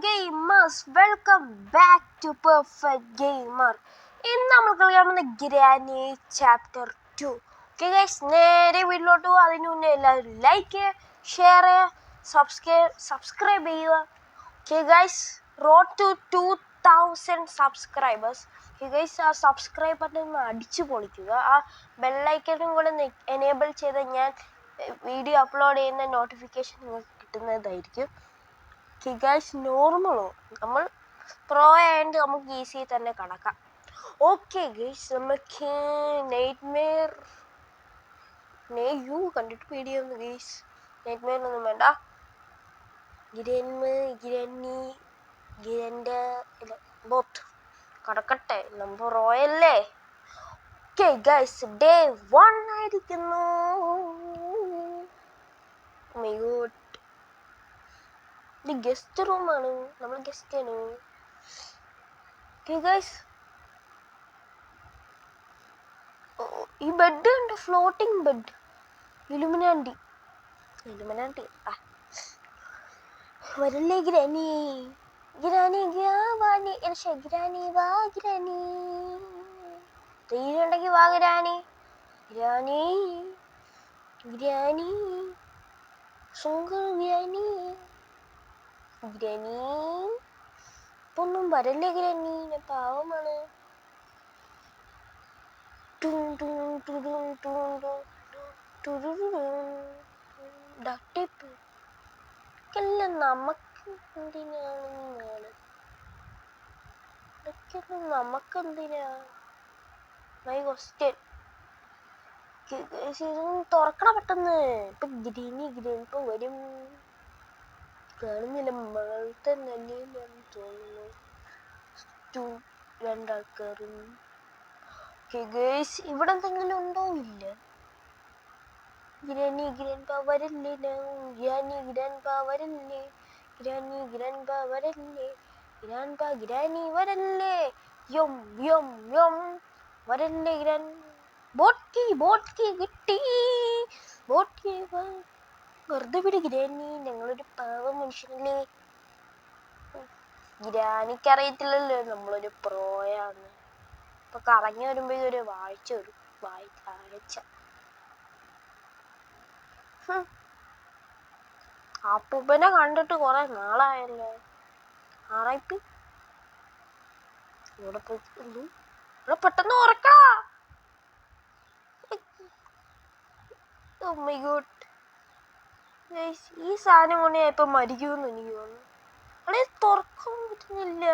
Gamers, welcome back to perfect gamer. ഇന്ന് നമ്മൾ കളിക്കാൻ പോകുന്ന ഗ്രാനി ചാപ്റ്റർ 2. ഓക്കെ ഗൈസ്, നേരെ വീട്ടിലോട്ട് പോകും. അതിന് മുന്നേ എല്ലാവരും ലൈക്ക് ചെയ്യുക, ഷെയർ ചെയ്യുക, സബ്സ്ക്രൈബ് ചെയ്യുക. Okay guys, road to 2000 subscribers. Okay guys, ആ സബ്സ്ക്രൈബ് ബട്ടൺ ഒന്ന് അടിച്ചു പൊളിക്കുക. ആ ബെല്ലൈക്കനും കൂടെ എനേബിൾ ചെയ്ത് ഞാൻ വീഡിയോ അപ്ലോഡ് ചെയ്യുന്ന നോട്ടിഫിക്കേഷൻ നിങ്ങൾക്ക് കിട്ടുന്നതായിരിക്കും. ഗൈസ്, നോർമലോ നമ്മൾ പ്രോ ആയതുകൊണ്ട് നമുക്ക് ഈസി തന്നെ കടക്കാം. ഓക്കെ ഗൈസ്, നമുക്ക് നൈറ്റ്മെയർ കണ്ടിട്ട് പേടിയാവുന്നു ഗൈസ്. നൈറ്റ്മെയർ ഒന്നും വേണ്ട. ബോത്ത് കടക്കട്ടെ, നമ്മൾ റോയല്ലേ. ഓക്കെ ഗൈസ്, ഡേ 1 ആയിരിക്കുന്നു. ഇത് ഗസ്റ്റ് റൂമാണ്, നമ്മൾ ഗസ്റ്റ് ആണ്. ഈ ബെഡ് ഉണ്ട്, ഫ്ലോട്ടിംഗ് ബെഡ്. ഇലുമിനാണ്ടി വരല്ലേ ഗ്രാനി. ഗ്രാനി ഗ്രാനി വാ ഗ്രാനി. തീരുണ്ടെങ്കിൽ വാ granny. Granny granny granny granny ഇപ്പൊന്നും വരല്ലേ ഗ്രാനി, ഞാൻ പാവമാണ്. നമുക്കെന്തിനാ മൈ ക്വസ്റ്റ്യൻ. തുറക്കണം പെട്ടെന്ന്. ഇപ്പൊ ഗ്രീനി ഇപ്പൊ വരും. കാണുന്നില്ല, മകൾ തന്നെ തോന്നുന്നു. രണ്ടാൾക്കാരും. ഇവിടെ എന്തെങ്കിലും ഉണ്ടോ? ഇല്ല. ഗ്രാനി ഗ്രാൻഡ്പാ വരല്ലേ. ഗ്രാനി ഗ്രാൻഡ്പാ വരല്ലേ. ഗ്രാനി ഗ്രാൻഡ്പാ വരല്ലേ. ഗ്രാൻഡ്പാ ഗ്രാനി വരല്ലേ. യം യം യം വരല്ലേ ഗ്രാൻ. ബോട്ട് കീ കിട്ടി. ബോട്ട് കീ വെറുതെ വിട് ഗ്രാനി, ഞങ്ങളൊരു പാവ മനുഷ്യനല്ലേ. ഗ്രാനിക്കറിയത്തില്ലല്ലോ നമ്മളൊരു പ്രോയാണ്. ഇപ്പൊ കറങ്ങി വരുമ്പോ ഇതൊരു വാഴ്ച വരും. വാഴ്ച. അപ്പൂപ്പനെ കണ്ടിട്ട് കുറെ നാളായല്ലോ. ആറായിപ്പി ഇവിടെ പോയി. ഇവിടെ പെട്ടെന്ന് ഉറക്കാ. ഈ സാധനം കൊണ്ട് ഞാൻ ഇപ്പൊ മരിക്കുമെന്ന് എനിക്ക് തോന്നുന്നു. അവിടെ തുറക്കാൻ പറ്റുന്നില്ല.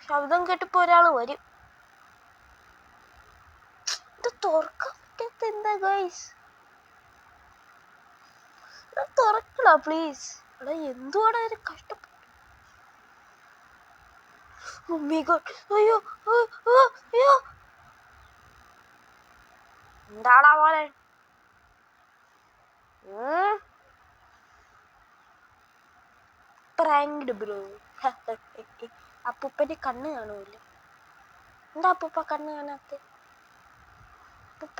ശബ്ദം കേട്ടിപ്പോ ഒരാള് വരും. ഇത് തുറക്കാൻ പറ്റാത്ത എന്താ ഗൈസ്? തുറക്കണ പ്ലീസ്. എടാ എന്തുവാടാ ഒരു കഷ്ടപ്പെട്ടു. അയ്യോ അയ്യോ, എന്താടാ പോലെ. പ്രാങ്ക്ഡ് ബ്രോ. അപ്പൂപ്പന്റെ കണ്ണ് കാണൂല. എന്താ അപ്പൂപ്പ കണ്ണ് കാണാത്ത? അപ്പൂപ്പ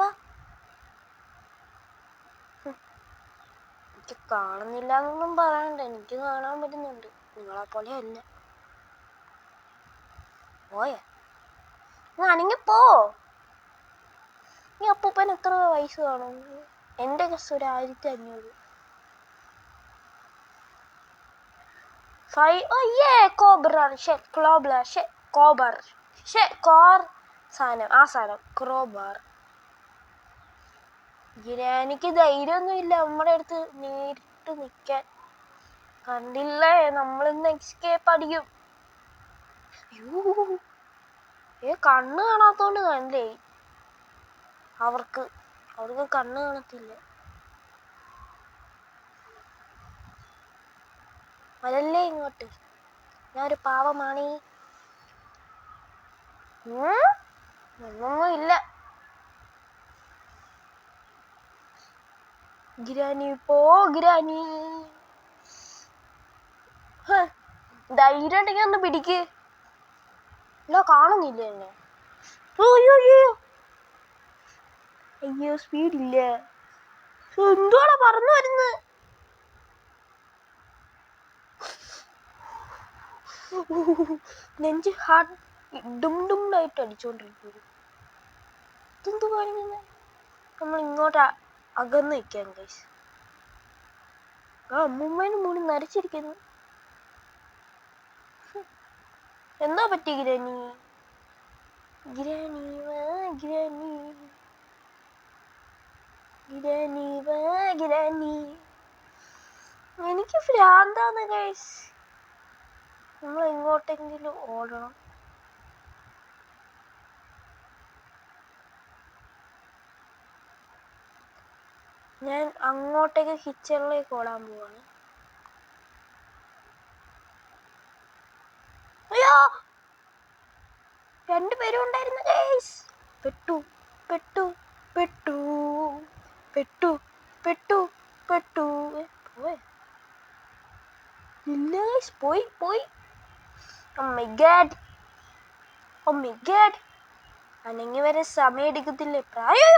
എനിക്ക് കാണുന്നില്ല എന്നൊന്നും പറയണ്ട, എനിക്ക് കാണാൻ പറ്റുന്നുണ്ട്. നിങ്ങളെ പോലെ അല്ല. പോയാ അനങ്ങിപ്പോ. ഈ അപ്പൂപ്പന് എത്ര വയസ്സ് കാണും? എന്റെ ഗസ് ഒരു 1500. ആ സാധനം ക്രോബാർ. ഗ്രാനിക്ക് ധൈര്യമൊന്നും ഇല്ല നമ്മുടെ അടുത്ത് നേരിട്ട് നിൽക്കാൻ. കണ്ടില്ലേ, നമ്മളിന്ന് എസ്കേപ്പ് അടിക്കും. കണ്ണ് കാണാത്തോണ്ട് കണ്ടേ. അവർക്ക് കണ്ണ് കാണത്തില്ല. അതല്ലേ ഇങ്ങോട്ട്, ഞാനൊരു പാവമാണ്. ഒന്നും ഇല്ല. ഗ്രാനി പോ ഗ്രാനി. ധൈര്യം ഉണ്ടെങ്കിൽ ഒന്ന് പിടിക്ക്. ഇല്ല, കാണുന്നില്ല എന്നെ. അയ്യോ സ്പീഡില്ല. എന്തുവാണ് പറന്നു വരുന്നത്? നെഞ്ച് ഹാർട്ട് ഡും ഡും ആയിട്ട് അടിച്ചോണ്ടിരിക്കുന്നു. ഇതെന്ത് കാണിക്കുന്നത്? നമ്മൾ ഇങ്ങോട്ട് അകന്ന് നിൽക്കാം ഗൈസ്. ആ അമ്മൂമ്മേനെ മൂടി നരച്ചിരിക്കുന്നു. എന്താ പറ്റി ഗ്രാനി? ഗ്രാനി വാ ഗ്രാനി, ഗ്രാനി വാ ഗ്രാനി. എനിക്ക് ഭ്രാന്താണ് ഗൈസ്. നമ്മൾ എങ്ങോട്ടെങ്കിലും ഓടണം. ഞാൻ അങ്ങോട്ടേക്ക് കിച്ചണിലേക്ക് ഓടാൻ പോവാണ്. അയ്യോ, രണ്ടുപേരും ഉണ്ടായിരുന്നു ഗൈസ്. പെട്ടു പെട്ടു പെട്ടു പെട്ടു പെട്ടു പെട്ടു. പോയി ഇല്ല ഗൈസ്, പോയി പോയി. Oh my god, oh my god. അനങ്ങി വരെ സമയം എടുക്കത്തില്ലേ പ്രായോ.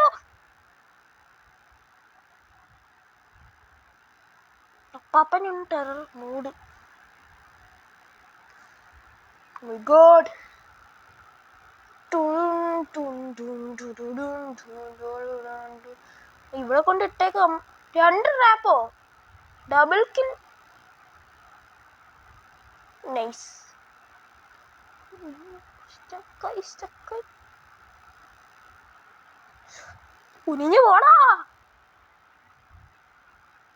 അപ്പാപ്പനുണ്ട് ടെറർ മൂഡ്. My god. ഇവിടെ കൊണ്ട് ഇട്ടേക്കാം. 2 റാപ്പോ, ഡബിൾ കിൽ. നൈസ്. കുനിഞ്ഞു പോടാ.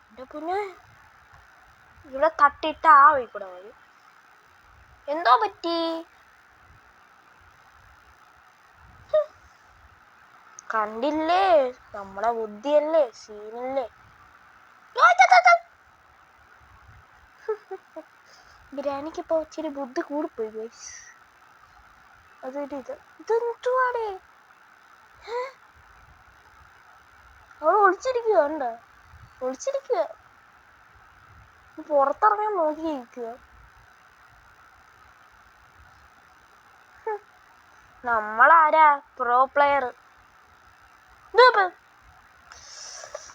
എന്റെ പിന്നെ ഇവിടെ തട്ടിട്ട ആ വഴി കൂടെ വരും. എന്തോ പറ്റി? കണ്ടില്ലേ, നമ്മളെ ബുദ്ധിയല്ലേ, സീനല്ലേ. ബിരിയാണിക്ക് ഇപ്പൊ ഇച്ചിരി ബുദ്ധി കൂടിപ്പോയി ഗൈസ്. ഇതെന്തുവാടേ? അവൾ ഒളിച്ചിരിക്കുക, കണ്ട ഒളിച്ചിരിക്കുക. പുറത്തിറങ്ങാൻ നോക്കിയിരിക്കുക. നമ്മളാരാ പ്രോ പ്ലെയർ.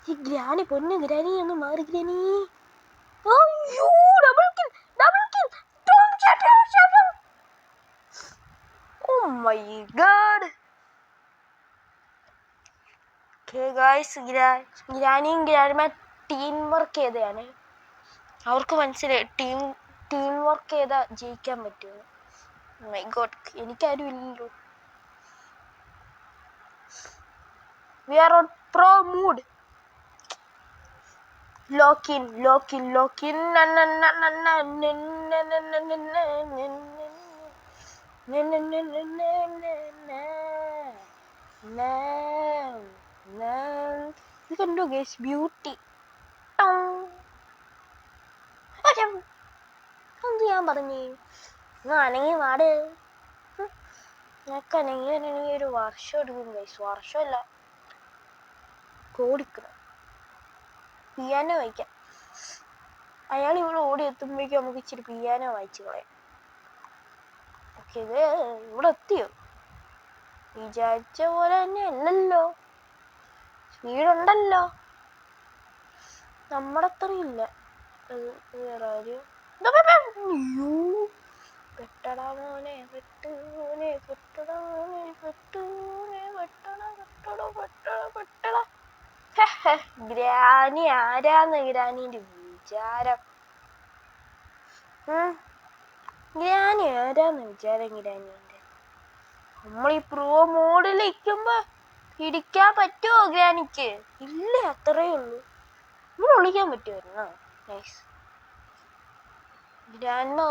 ഈ ഗ്രാനി, പൊന്നു ഗ്രാനി ഒന്ന് മാറി ഗ്രാനി. അയ്യോ, double kill, double kill. Oh my god. Guys, ഗ്രാനിയും ഗ്രാനിമ ടീം വർക്ക് ചെയ്തതാണ്. അവർക്ക് മനസ്സിലായി ടീം വർക്ക് ചെയ്താ ജയിക്കാൻ പറ്റുമോ. മൈ ഗോഡ്, എനിക്കാരും ഇല്ലല്ലോ. We are on pro mood. Lock in. You can do guys, beauty. എന്ത് ഞാൻ പറഞ്ഞു? അനങ്ങി വാട്. ഞനക്കനങ്ങി ഒരു വർഷം എടുക്കും ഗൈസ്. വർഷമല്ല, കോടിക്കണം. പിയാനോ വായിക്കാം. അയാൾ ഇവിടെ ഓടി എത്തുമ്പോഴേക്കും നമുക്ക് ഇച്ചിരി പിയാനോ വായിച്ചു കളയാം. ഓക്കെ, ഇവിടെ എത്തിയോ? വിചാരിച്ച പോലെ തന്നെ അല്ലല്ലോ, സ്പീഡുണ്ടല്ലോ. നമ്മുടെ അത്രയില്ല. വേറെ ആരും. പെട്ടടാ മോനെ, പെട്ടൂനെ, പെട്ടടാ മോനെ, പെട്ടൂനെ, പെട്ടടാ. ഗ്രാനി ആരാന്ന് ഗ്രാനിന്റെ വിചാരം? ഗ്രാനി ആരാന്ന് വിചാരം ഗ്രാനിന്റെ? നമ്മളീ പ്രോ മോഡിൽ നിൽക്കുമ്പോ ഇടിക്കാൻ പറ്റുമോ ഗ്രാനിക്ക്? ഇല്ല, അത്രേ ഉള്ളൂ. നമ്മൾ ഒളിക്കാൻ പറ്റുമായിരുന്നോ? നൈസ്. ഗ്രാൻഡ്പ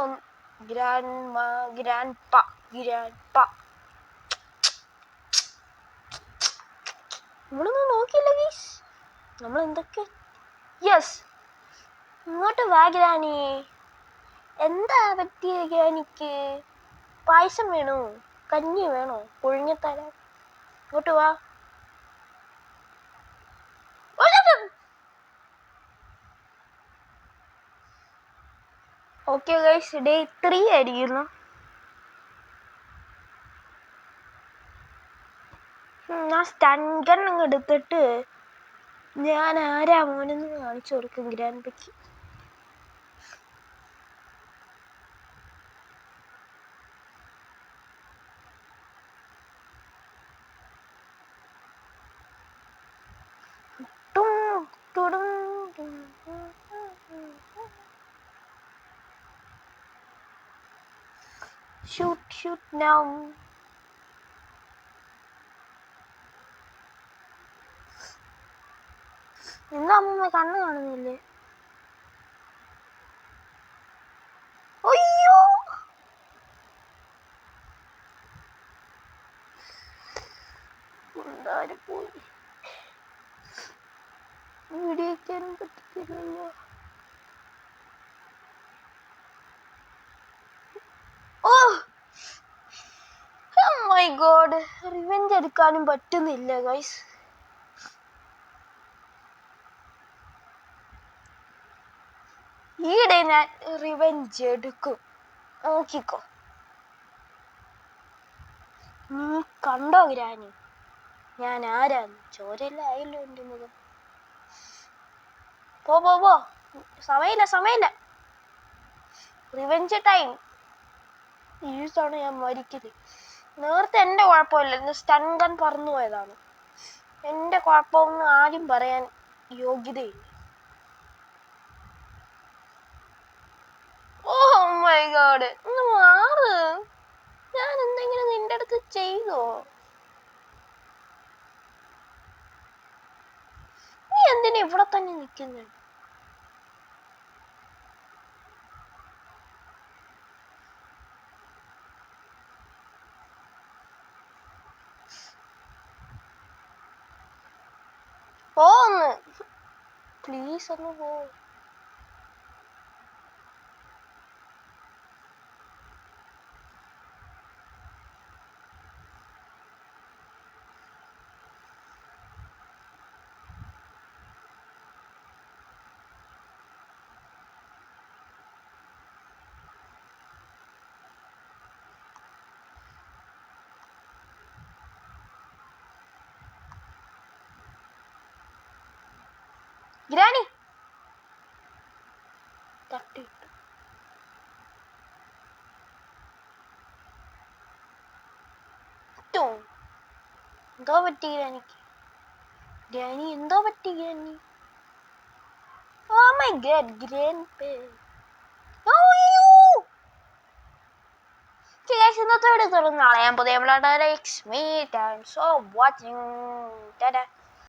ഇവിടൊന്നും നോക്കിയില്ല ഗീസ്. നമ്മൾ എന്തൊക്കെ. യെസ്, ഇങ്ങോട്ട് വാ ഗ്രാനി. എന്താ പറ്റിയ ഗ്രാനിക്ക്? പായസം വേണോ, കഞ്ഞി വേണോ, പുഴുങ്ങിത്തരാം. ഇങ്ങോട്ട് വാ. ഓക്കെ ഗൈസ്, ഡേ 3 ആയിരിക്കുന്നു. ഞാൻ സ്റ്റൺ ഗൺ എടുത്തിട്ട് ഞാൻ ആരാ മോനെന്ന് കാണിച്ചു കൊടുക്കും ഗ്രാൻഡ്പയ്ക്ക്. Shoot now. എന്താ അമ്മ കണ്ണ് കാണുന്നില്ലേ? അയ്യോ, പോയി വീഡിയോക്കാനും പറ്റത്തില്ലല്ലോ. മൈ ഗോഡ്, റിവെഞ്ച് എടുക്കാനും പറ്റുന്നില്ല ഗൈസ്. ഈയിടെ ഞാൻ റിവെഞ്ച് എടുക്കും, നോക്കിക്കോ. നീ കണ്ടോ ഗ്രാനി, ഞാൻ ആരാന്ന്? ചോരല്ല ആയല്ലോ എൻ്റെ മുഖം. പോ, സമയമില്ല. Revenge time. ഈ തവണ ഞാൻ മരിക്കുന്നത്. നേരത്തെ എൻ്റെ കുഴപ്പമില്ല, സ്റ്റൺ ഗൺ പറന്നു പോയതാണ്. എൻ്റെ കുഴപ്പമൊന്നും ആരും പറയാൻ യോഗ്യതയില്ല. ഓ മൈ ഗോഡ്, ഒന്ന് മാറ്. ഞാൻ എന്തെങ്കിലും നിന്റെ അടുത്ത് ചെയ്തോ? നീ എന്തിനാ ഇവിടെ തന്നെ നിൽക്കുന്നത്? പോന്ന് പ്ലീസ്, ഒന്ന് പോ. ഗ്രാനി തട്ടിട്ടു. എന്തോ പറ്റി ഗ്രാനിക്ക്? ഗ്രാനി എന്തോ പറ്റി granny? Oh my god, grandpa. ഇന്നത്തെ വീഡിയോ തുറന്ന് നാളെ ഞാൻ പുതിയ വാച്ചിങ്.